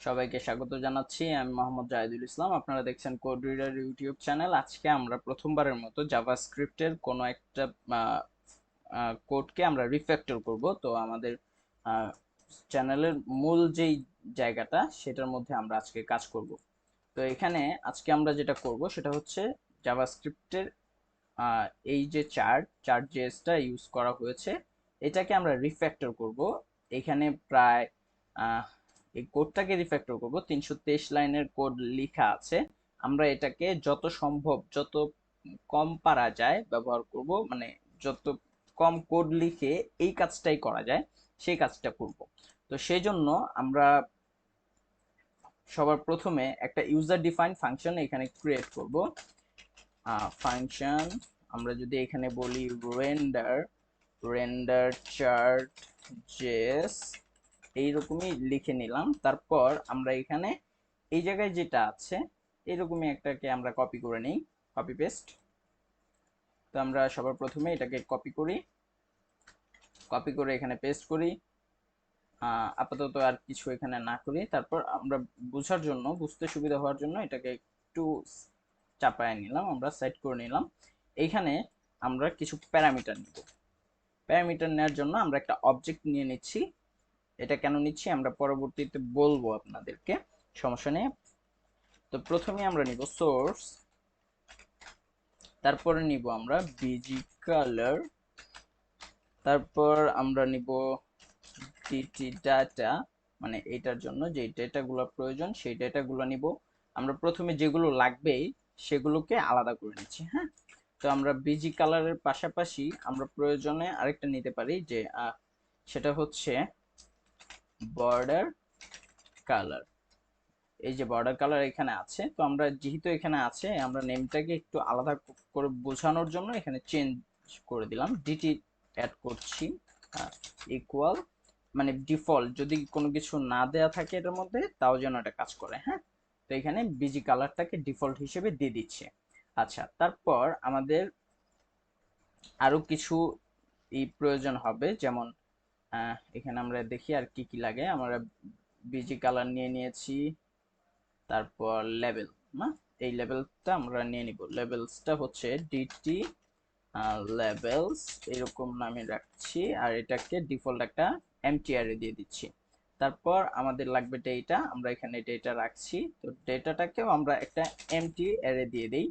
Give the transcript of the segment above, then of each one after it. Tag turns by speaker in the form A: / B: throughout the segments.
A: সবাইকে স্বাগত জানাচ্ছি। আমি মোহাম্মদ জাহিদুল ইসলাম। আপনারা দেখছেন কোড রিডার ইউটিউব চ্যানেল। আজকে আমরা প্রথমবারের মতো জাভাস্ক্রিপ্টের কোনো একটা কোডকে আমরা রিফ্যাক্টর করব। তো আমাদের চ্যানেলের মূল যেই জায়গাটা সেটার মধ্যে আমরা আজকে কাজ করব। তো এখানে আজকে আমরা যেটা করব সেটা হচ্ছে জাভাস্ক্রিপ্টের এই যে চার্ট জেএসটা ইউজ করা হয়েছে, এটাকে আমরা রিফ্যাক্টর করব। এখানে প্রায় এই কোডটাকে রিফ্যাক্টর করব, 323 লাইনের কোড লেখা আছে। আমরা এটাকে যত সম্ভব যত কম পারা যায় ব্যবহার করব, মানে যত কম কোড লিখে এই কাজটাই করা যায় সেই কাজটা করব। তো সেই জন্য আমরা সবার প্রথমে একটা ইউজার ডিফাইন্ড ফাংশন এখানে ক্রিয়েট করব। ফাংশন আমরা যদি এখানে বলি রেন্ডার চার্ট জেএস, এইরকমই লিখে নিলাম। তারপর আমরা এখানে এই জায়গায় যেটা আছে এরকমই একটাকে আমরা কপি করে নিই, কপি পেস্ট। তো আমরা সবার প্রথমে এটাকে কপি করে এখানে পেস্ট করি। আপাতত আর কিছু এখানে না করি। তারপর আমরা বোঝার জন্য, বুঝতে সুবিধা হওয়ার জন্য এটাকে একটু চাপায় নিলাম, আমরা সেট করে নিলাম। এইখানে আমরা কিছু প্যারামিটার নিব। প্যারামিটার নেওয়ার জন্য আমরা একটা অবজেক্ট নিয়ে নিচ্ছি। এটা কেন নিচ্ছি আমরা পরবর্তীতে বলবো আপনাদেরকে, সমস্যা নেই। তো প্রথমে আমরা নিব সোর্স, তারপরে নিব আমরা বিজি কালার, তারপর আমরা নিব ডিটি ডাটা, মানে এটার জন্য যে ডেটাগুলো প্রয়োজন সেই ডেটাগুলো নিব। আমরা প্রথমে যেগুলো লাগবে সেগুলোকে আলাদা করে নিচ্ছি। হ্যাঁ, তো আমরা বিজি কালারের পাশাপাশি আমরা প্রয়োজনে আরেকটা নিতে পারি, যে সেটা হচ্ছে বর্ডার কালার। এই যে বর্ডার কালার এখানে আছে, তো আমরা যেহেতু এখানে আছে আমরা নেমটাকে একটু আলাদা করে বোঝানোর জন্য এখানে চেঞ্জ করে দিলাম, ডিটি অ্যাড করছি। ইকুয়াল মানে ডিফল্ট, যদি কোনো কিছু না দেয়া থাকে এটার মধ্যে তাও যেন এটা কাজ করে। হ্যাঁ, তো এখানে বিজি কালারটাকে ডিফল্ট হিসেবে দিয়ে দিচ্ছে। আচ্ছা, তারপর আমাদের আরো কিছু প্রয়োজন হবে, যেমন এখানে আমরা দেখি আর কি কি লাগে। আমরা বিজি কালার নিয়ে নিয়েছি, তারপর লেভেল, না এই লেভেলটা আমরা নিয়ে নিব। লেভেলসটা হচ্ছে ডিটি লেভেলস এরকম নামে রাখছি, আর এটাকে ডিফল্ট একটা এমটি অ্যারে দিয়ে দিচ্ছি। তারপর আমাদের লাগবে ডেটা, আমরা এখানে ডেটা রাখছি। তো ডেটাটাকেও আমরা একটা এমটি অ্যারে দিয়ে দিই,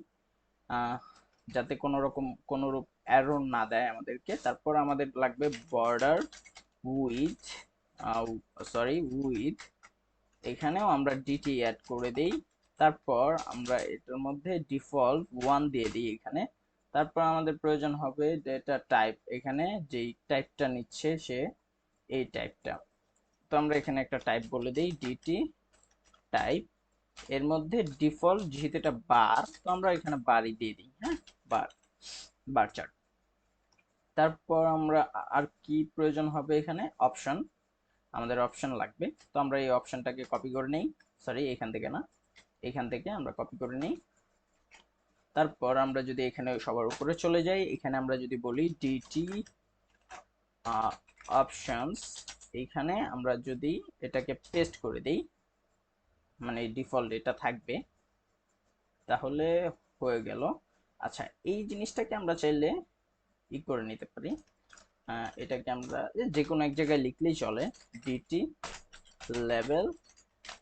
A: যাতে কোনো রকম কোনো রূপ এরর না দেয় আমাদেরকে। তারপর আমাদের লাগবে বর্ডার উইথ, উইথ, এখানেও আমরা ডিটি অ্যাড করে দেই। তারপর আমরা এটার মধ্যে ডিফল্ট 1 দিয়ে দিই এখানে। তারপর আমাদের প্রয়োজন হবে ডেটা টাইপ, এখানে যেই টাইপটা নিচ্ছে সে এই টাইপটা। তো আমরা এখানে একটা টাইপ বলে দিই ডিটি টাইপ। এর মধ্যে ডিফল্ট যেহেতু এটা বার, তো আমরা এখানে বারই দিয়ে দিই। হ্যাঁ, বার, বার চার্ট। তারপর আমরা আর কি প্রয়োজন হবে, এখানে অপশন, আমাদের অপশন লাগবে। তো আমরা এই অপশনটাকে কপি করে নেই, সরি এখান থেকে না, এখান থেকে আমরা কপি করে নিই। তারপর আমরা যদি এখানে সবার উপরে চলে যাই, এখানে আমরা যদি বলি ডিটি অপশনস, এইখানে আমরা যদি এটাকে পেস্ট করে দেই, মানে ডিফল্ট এটা থাকবে, তাহলে হয়ে গেল। আচ্ছা, এই জিনিসটাকে আমরা চাইলে করে নিতে পারি। এটাকে আমরা যে কোনো এক জায়গায় লিখলেই চলে, ডিটি লেভেল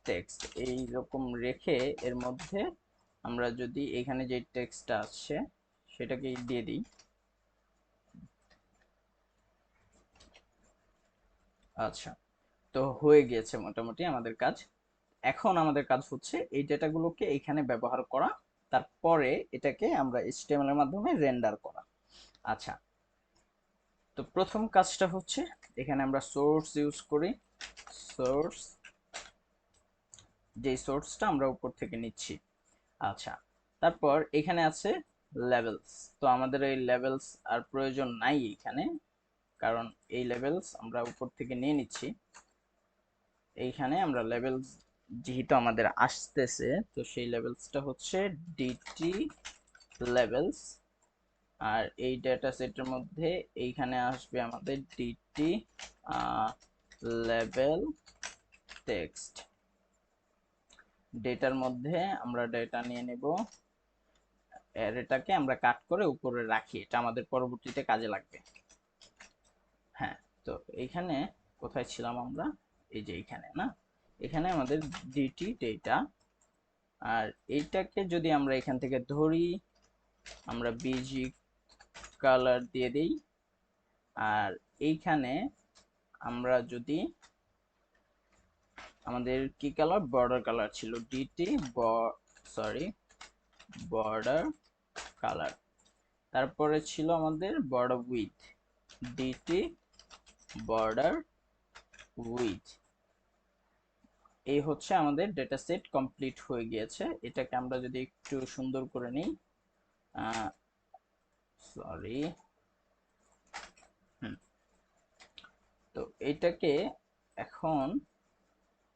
A: টেক্সট এইরকম রেখে এর মধ্যে আমরা যদি এখানে যে টেক্সটটা আছে সেটাকে দিয়ে দিই। আচ্ছা, তো হয়ে গিয়েছে মোটামুটি আমাদের কাজ। এখন আমাদের কাজ হচ্ছে এই ডেটাগুলোকে এখানে ব্যবহার করা, তারপরে এটাকে আমরা এইচটিএমএল এর মাধ্যমে রেন্ডার করা। আচ্ছা, তো প্রথম কাজটা হচ্ছে এখানে আমরা সোর্স ইউজ করি। সোর্স, যে সোর্সটা আমরা উপর থেকে নিচ্ছি। আচ্ছা, তারপর এখানে আছে লেভেলস। তো আমাদের এই লেভেলস আর প্রয়োজন নাই এখানে, কারণ এই লেভেলস আমরা উপর থেকে নিয়ে নিচ্ছি। এইখানে আমরা লেভেলস যেহেতু আমাদের আসতেছে, তো সেই লেভেলসটা হচ্ছে ডিটি লেভেলস। আর এই ডেটা সেটের মধ্যে এইখানে আসবে আমাদের ডিটি লেভেল টেক্সট। ডেটার মধ্যে আমরা ডেটা নিয়ে নেব, অ্যারেটাকে আমরা কাট করে উপরে রাখি, এটা আমাদের পরবর্তীতে কাজে লাগবে। হ্যাঁ, তো এইখানে কোথায় ছিলাম আমরা, এই যে এইখানে না, এখানে আমাদের ডিটি ডেটা, আর এইটাকে যদি আমরা এখান থেকে ধরি, আমরা বিজি কালার দিয়ে দিই, আর এইখানে আমরা যদি আমাদের কি কালার, বর্ডার কালার ছিল, ডিটি সরি বর্ডার কালার, তারপরে ছিল আমাদের border width, DT border width. এই হচ্ছে আমাদের ডেটা সেট কমপ্লিট হয়ে গিয়েছে। এটাকে আমরা যদি একটু সুন্দর করে নিই, সরি, তো এইটাকে এখন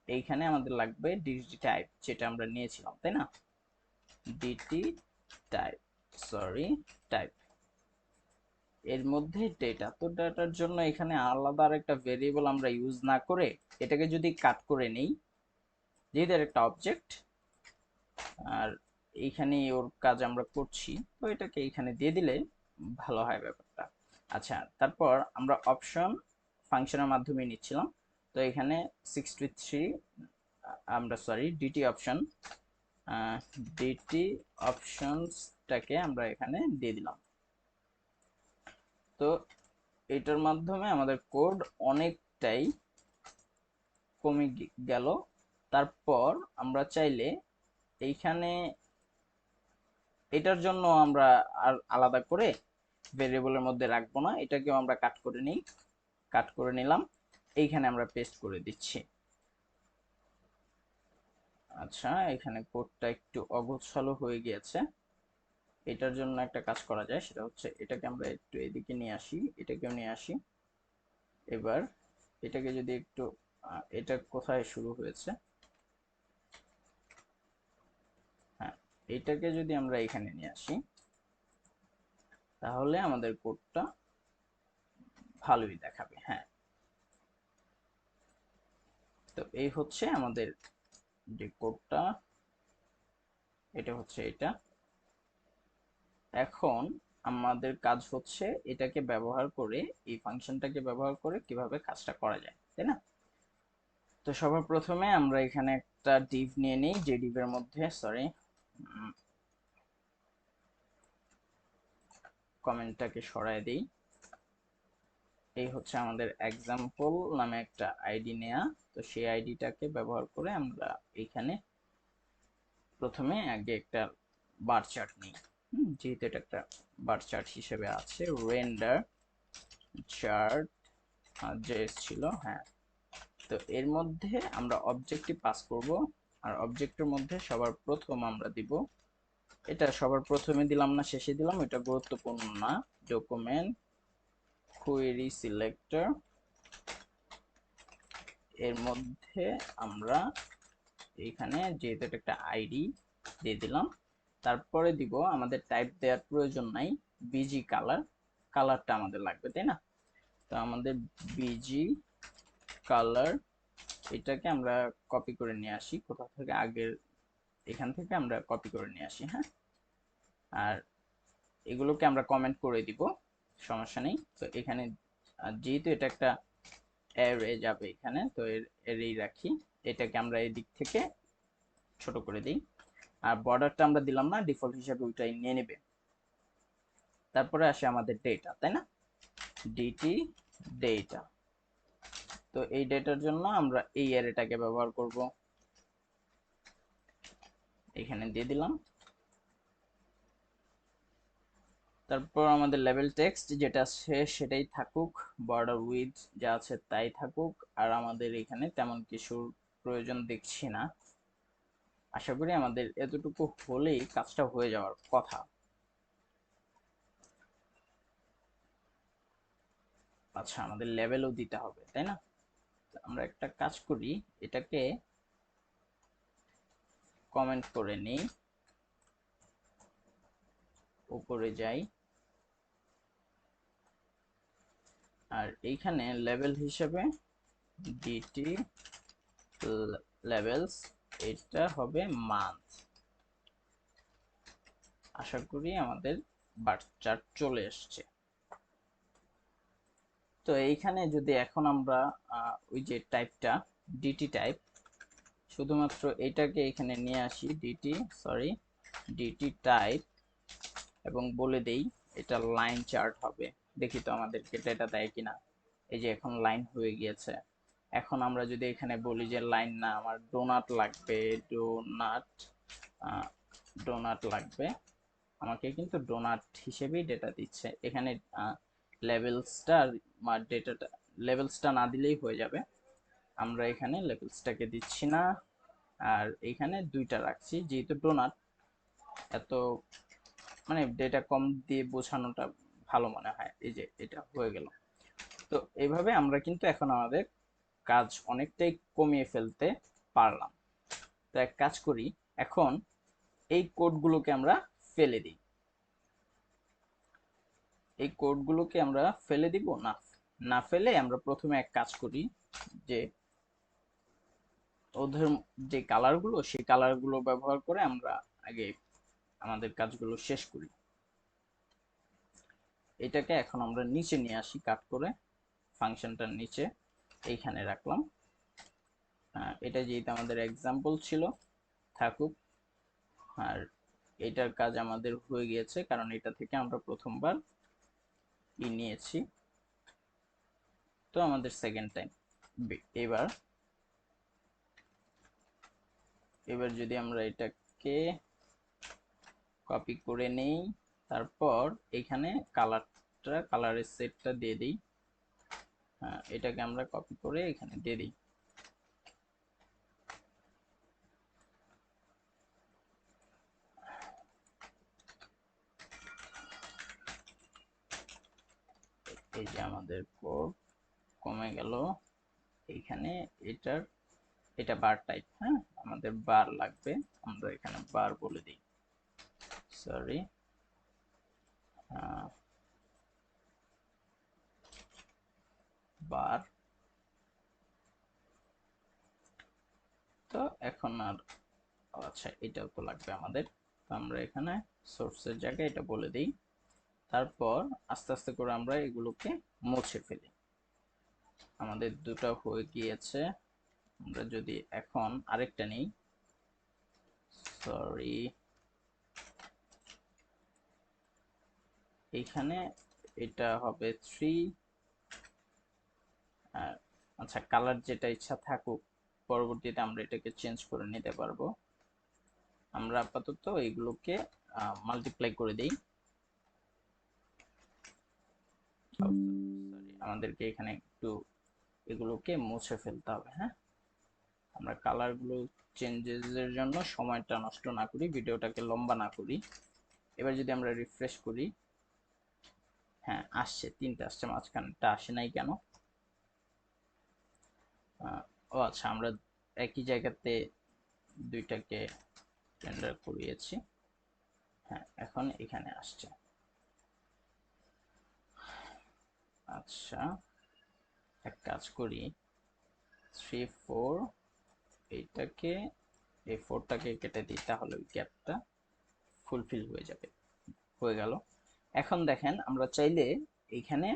A: এইখানে আমাদের লাগবে ডিটি টাইপ, যেটা আমরা নিয়েছিলাম, তাই না, ডিটি টাইপ, সরি টাইপ, এর মধ্যে ডেটা, তো ডেটার জন্য এখানে আলাদা আরেকটা ভেরিয়েবল আমরা ইউজ না করে এটাকে যদি কাট করে নেই, যেহেতু একটা অবজেক্ট আর এইখানে ওর কাজ আমরা করছি, তো এটাকে এইখানে দিয়ে দিলে ভালো হয় ব্যাপারটা। আচ্ছা, তারপর আমরা অপশন ফাংশনের মাধ্যমে নিচ্ছিলাম, তো এখানে 63 আমরা সরি ডিটি অপশন, ডিটি অপশনসটাকে আমরা এখানে দিয়ে দিলাম। তো এটার মাধ্যমে আমাদের কোড অনেকটাই কমে গেল। তারপর আমরা চাইলে এইখানে এটার জন্য আমরা আর আলাদা করে ভেরিয়েবলের মধ্যে রাখবো না, এটাকেও আমরা কাট করে নিই, কাট করে নিলাম, এইখানে আমরা পেস্ট করে দিচ্ছি। আচ্ছা, এখানে কোডটা একটু অগোছালো হয়ে গিয়েছে, এটার জন্য একটা কাজ করা যায়, সেটা হচ্ছে এটাকে আমরা একটু এদিকে নিয়ে আসি, এটাকেও নিয়ে আসি। এবার এটাকে যদি একটু এটা কোথায় শুরু হয়েছে, হ্যাঁ, এটাকে যদি আমরা এখানে নিয়ে আসি, তাহলে আমাদের কোডটা ভালোই দেখাবে। হ্যাঁ, তো এই হচ্ছে আমাদের যে কোডটা, এটা হচ্ছে এটা। এখন আমাদের কাজ হচ্ছে এটাকে ব্যবহার করে, এই ফাংশনটাকে ব্যবহার করে কিভাবে কাজটা করা যায়, তাই না। তো সবার প্রথমে আমরা এখানে একটা ডিভ নিয়ে নিই, যে ডিভের মধ্যে সরি কমেন্টটাকে সরাই দিই। এই হচ্ছে আমাদের এক্সাম্পল নামে একটা আইডি নেয়া, তো সেই আইডিটাকে ব্যবহার করে আমরা এখানে প্রথমে আগে একটা বার চার্ট নিই, যেহেতু এটা একটা বার চার্ট হিসেবে আছে, রেন্ডার চার্ট যে ছিল, হ্যাঁ, তো এর মধ্যে আমরা অবজেক্টটি পাস করব, আর অবজেক্টের মধ্যে সবার প্রথম আমরা দিব, এটা সবার প্রথমে দিলাম না শেষে দিলাম, এটা গুরুত্বপূর্ণ না, ডকুমেন্ট কোয়েরি সিলেক্টর, এর মধ্যে আমরা এইখানে যেহেতু এটা একটা আইডি দিয়ে দিলাম, তারপরে দিব, আমাদের টাইপ দেওয়ার প্রয়োজন নাই, বিজি কালার, কালারটা আমাদের লাগবে, তাই না, তো আমাদের বিজি কালার, এটাকে আমরা কপি করে নিয়ে আসি কোথা থেকে, আগের এখান থেকে আমরা কপি করে নিয়ে আসি, হ্যাঁ, আর এগুলোকে আমরা কমেন্ট করে দিব, সমস্যা নেই। তো এখানে যেহেতু এটা একটা অ্যারে যাবে এখানে, তো এরই রাখি, এটাকে আমরা এই দিক থেকে ছোট করে দিই, আর বর্ডারটা আমরা দিলাম না, ডিফল্ট হিসাবে ওইটাই নিয়ে নেবে। তারপরে আসে আমাদের ডেটা, তাই না, ডিটি ডেটা, তো এই ডেটার জন্য আমরা এই অ্যারেটাকে ব্যবহার করব, এখানে দিয়ে দিলাম। তারপর আমাদের লেভেল টেক্সট যেটা আছে সেটাই থাকুক, বর্ডার উইথ যা আছে তাই থাকুক, আর আমাদের এখানে তেমন কিছুর প্রয়োজন দেখছি না, আশা করি আমাদের এতটুকু হলেই কাজটা হয়ে যাওয়ার কথা। আচ্ছা, আমাদের লেভেলও দিতে হবে, তাই না, আমরা একটা কাজ করি, এটাকে কমেন্ট করে নিই, উপরে যাই, আর এইখানে লেভেল হিসেবে ডিটি লেভেলস এটা হবে মান্থ। আশা করি আমাদের বার চার্ট চলে এসছে। তো এইখানে যদি এখন আমরা ওই যে টাইপটা ডিটি টাইপ, শুধুমাত্র এটাকে এখানে নিয়ে আসি, ডিটি টাইপ, এবং বলে দেই এটা লাইন চার্ট হবে। দেখি তো আমাদেরকে ডেটা দেয় কিনা। এই যে এখন লাইন হয়ে গিয়েছে। এখন আমরা যদি এখানে বলি যে লাইন না, আমার ডোনাট লাগবে, ডোনাট লাগবে, আমাকে কিন্তু ডোনাট হিসেবেই ডেটা দিচ্ছে। এখানে লেভেলসটা ডেটাটা লেভেলসটা না দিলেই হয়ে যাবে। আমরা এখানে লেভেলসটাকে দিচ্ছি না, আর এখানে দুইটা রাখছি যেহেতু ডোনাট, এত মানে ডেটা কম দিয়ে বোঝানোটা ভালো মনে হয়। এই যে এটা হয়ে গেল। তো এইভাবে আমরা কিন্তু এখন আমাদের কাজ অনেকটাই কমিয়ে ফেলতে পারলাম। তো এক কাজ করি, এখন এই কোডগুলোকে আমরা ফেলে দিই। এই কোডগুলোকে আমরা ফেলে দিব না, না ফেলে আমরা প্রথমে এক কাজ করি যে ওদের যে কালারগুলো, সেই কালারগুলো ব্যবহার করে আমরা আগে আমাদের কাজগুলো শেষ করি। এটাকে এখন আমরা নিচে নিয়ে আসি কাট করে, ফাংশনটার নিচে এইখানে রাখলাম। এটা যেহেতু আমাদের এক্সাম্পল ছিল, থাকুক। আর এটার কাজ আমাদের হয়ে গিয়েছে, কারণ এটা থেকে আমরা প্রথমবার নিয়েছি, তো আমাদের সেকেন্ড টাইম। এবার এবার যদি আমরা এটাকে কপি করে নেই, তারপর এখানে কালারের সেটটা দিয়ে দিই। এটাকে আমরা কপি করে এখানে দিয়ে দিই। এই যে আমাদের কোড কমে গেল। এইখানে এটা বার টাইপ, হ্যাঁ আমাদের বার লাগবে, আমরা এখানে বার বলে দিই, সরি, বার। তো এখন আর, আচ্ছা এটাও তো লাগবে আমাদের, তো আমরা এখানে সোর্সের জায়গায় এটা বলে দিই। তারপর আস্তে আস্তে করে আমরা এগুলোকে মুছে ফেলি। আমাদের দুটো হয়ে গিয়েছে। আমরা যদি এখন আরেকটা নেই, সরি, এইখানে এটা হবে 3। আচ্ছা কালার যেটা ইচ্ছা থাকুক, পরবর্তীতে আমরা এটাকে চেঞ্জ করে নিতে পারবো। আমরা আপাতত এইগুলোকে মাল্টিপ্লাই করে দেই। আমাদেরকে এখানে একটু এগুলোকে মুছে ফেলতে হবে। হ্যাঁ, আমরা কালারগুলো চেঞ্জেসের জন্য সময়টা নষ্ট না করি, ভিডিওটাকে লম্বা না করি। এবার যদি আমরা রিফ্রেশ করি, হ্যাঁ আসছে, তিনটা আসছে, মাঝখানটা আসে নাই কেন? ও আচ্ছা, আমরা একই জায়গাতে দুইটাকে রেন্ডার করিয়েছি। হ্যাঁ এখন এখানে আসছে। আচ্ছা এক কাজ করি, 3 4, এইটাকে, এই 4টাকে কেটে দিই, তাহলে ওই গ্যাপটা ফুলফিল হয়ে যাবে। হয়ে গেল। এখন দেখেন আমরা চাইলে এইখানে,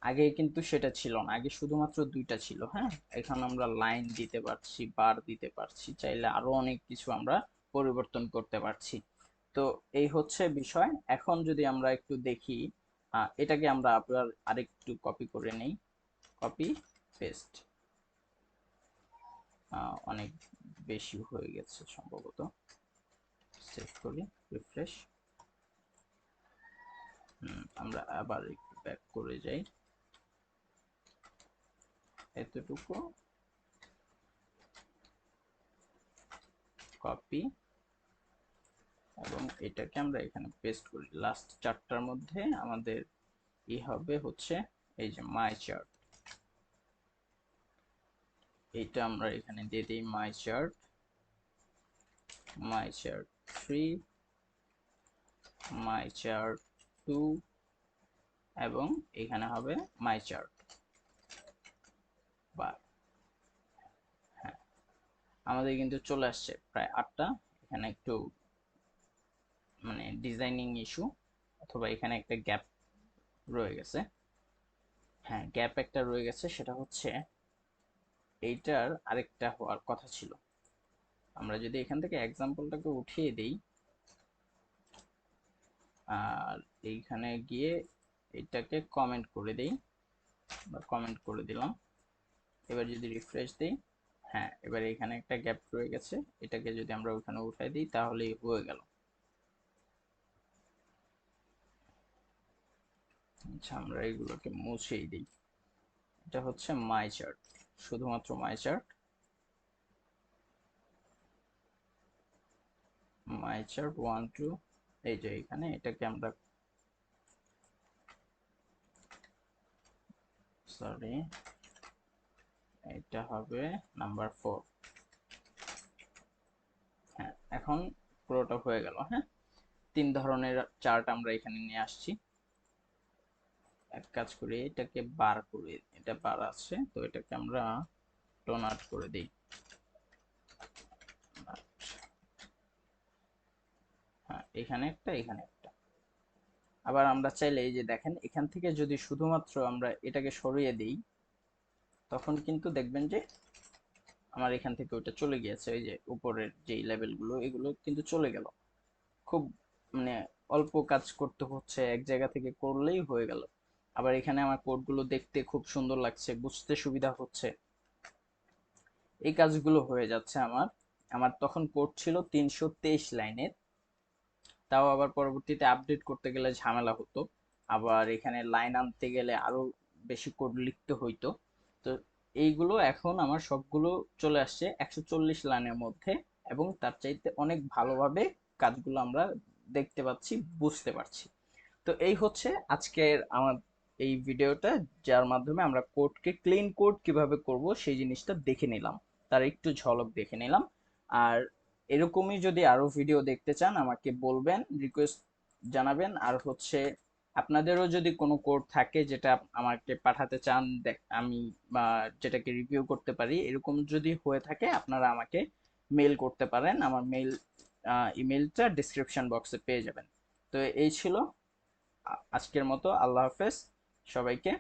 A: আগে কিন্তু সেটা ছিল না, আগে শুধুমাত্র দুইটা ছিল। হ্যাঁ, এখন আমরা লাইন দিতে পারছি, বার দিতে পারছি, চাইলে আরো অনেক কিছু আমরা পরিবর্তন করতে পারছি। তো এই হচ্ছে বিষয়। এখন যদি আমরা একটু দেখি, এটাকে আমরা আবার আরেকটু কপি করে নেই, কপি পেস্ট, অনেক বেশি হয়ে গেছে সম্ভবত। সেভ করি, রিফ্রেশ। আমরা আবার একটু ব্যাক করে যাই, এতটুকু কপি, এবং এটাকে আমরা এখানে পেস্ট করি। লাস্ট চারটার মধ্যে আমাদের ই হবে হচ্ছে এই যে মাই চার্ট, এইটা আমরা এখানে দিয়ে দিই মাই চার্ট 3, মাই চার্ট 2, এবং এখানে হবে মাই চার্ট বার। হ্যাঁ, আমাদের কিন্তু চলে আসছে প্রায় 8টা। এখানে একটু মানে ডিজাইনিং ইস্যু, অথবা এখানে একটা গ্যাপ রয়ে গেছে। হ্যাঁ, গ্যাপ একটা রয়ে গেছে, সেটা হচ্ছে এইটার আরেকটা হওয়ার কথা ছিল। আমরা যদি এখান থেকে এক্সাম্পলটাকে উঠিয়ে দিই, আর এইখানে গিয়ে এটাকে কমেন্ট করে দিই, বা কমেন্ট করে দিলাম, এবার যদি রিফ্রেশ দিই, হ্যাঁ এবার এখানে একটা গ্যাপ রয়ে গেছে, এটাকে যদি আমরা ওখানে উঠাই দিই তাহলেই হয়ে গেল। আচ্ছা, আমরা এগুলোকে মুছেই দিই। এটা হচ্ছে মাই চার্ট, শুধুমাত্র মাই চার্ট, মাই চার্ট 1 2। এই যে এখানে এটাকে আমরা, সরি, এটা হবে নাম্বার 4। হ্যাঁ, এখন পুরোটা হয়ে গেল। হ্যাঁ, 3 ধরনের চার্ট আমরা এখানে নিয়ে আসছি। এক কাজ করি, এটাকে বার করে, এটা বার আছে তো এটাকে আমরা টোন আউট করে দিই। হ্যাঁ, এখানে একটা, এখানে একটা। আবার আমরা চাইলে এই যে দেখেন, এখান থেকে যদি শুধুমাত্র আমরা এটাকে সরিয়ে দিই, তখন কিন্তু দেখবেন যে আমার এখান থেকে ওইটা চলে গিয়েছে, এই যে উপরের যেই লেভেলগুলো এগুলো কিন্তু চলে গেল। খুব মানে অল্প কাজ করতে হচ্ছে, এক জায়গা থেকে করলেই হয়ে গেল। আবার এখানে আমার কোডগুলো দেখতে খুব সুন্দর লাগছে, বুঝতে সুবিধা হচ্ছে, এই কাজগুলো হয়ে যাচ্ছে আমার। আমার তখন কোড ছিল 323 লাইনের, তাও আবার পরবর্তীতে আপডেট করতে গেলে ঝামেলা হতো, আবার এখানে লাইন আনতে গেলে আরো বেশি কোড লিখতে হইতো। তো এইগুলো এখন আমার সবগুলো চলে আসছে 140 লাইনের মধ্যে, এবং তার চাইতে অনেক ভালোভাবে কাজগুলো আমরা দেখতে পাচ্ছি, বুঝতে পারছি। তো এই হচ্ছে আজকের আমার এই ভিডিওটা, যার মাধ্যমে আমরা কোডকে ক্লিন কোড কিভাবে করব সেই জিনিসটা দেখে নিলাম, তার একটু ঝলক দেখে নিলাম। আর এরকমই যদি আরো ভিডিও দেখতে চান আমাকে বলবেন, রিকোয়েস্ট জানাবেন। আর হচ্ছে আপনাদেরও যদি কোনো কোড থাকে যেটা আমাকে পাঠাতে চান, আমি বা যেটাকে রিভিউ করতে পারি, এরকম যদি হয়ে থাকে আপনারা আমাকে মেল করতে পারেন। আমার মেল ইমেলটা ডিসক্রিপশন বক্সে পেয়ে যাবেন। তো এই ছিল আজকের মতো। আল্লাহ হাফেজ সবাইকে।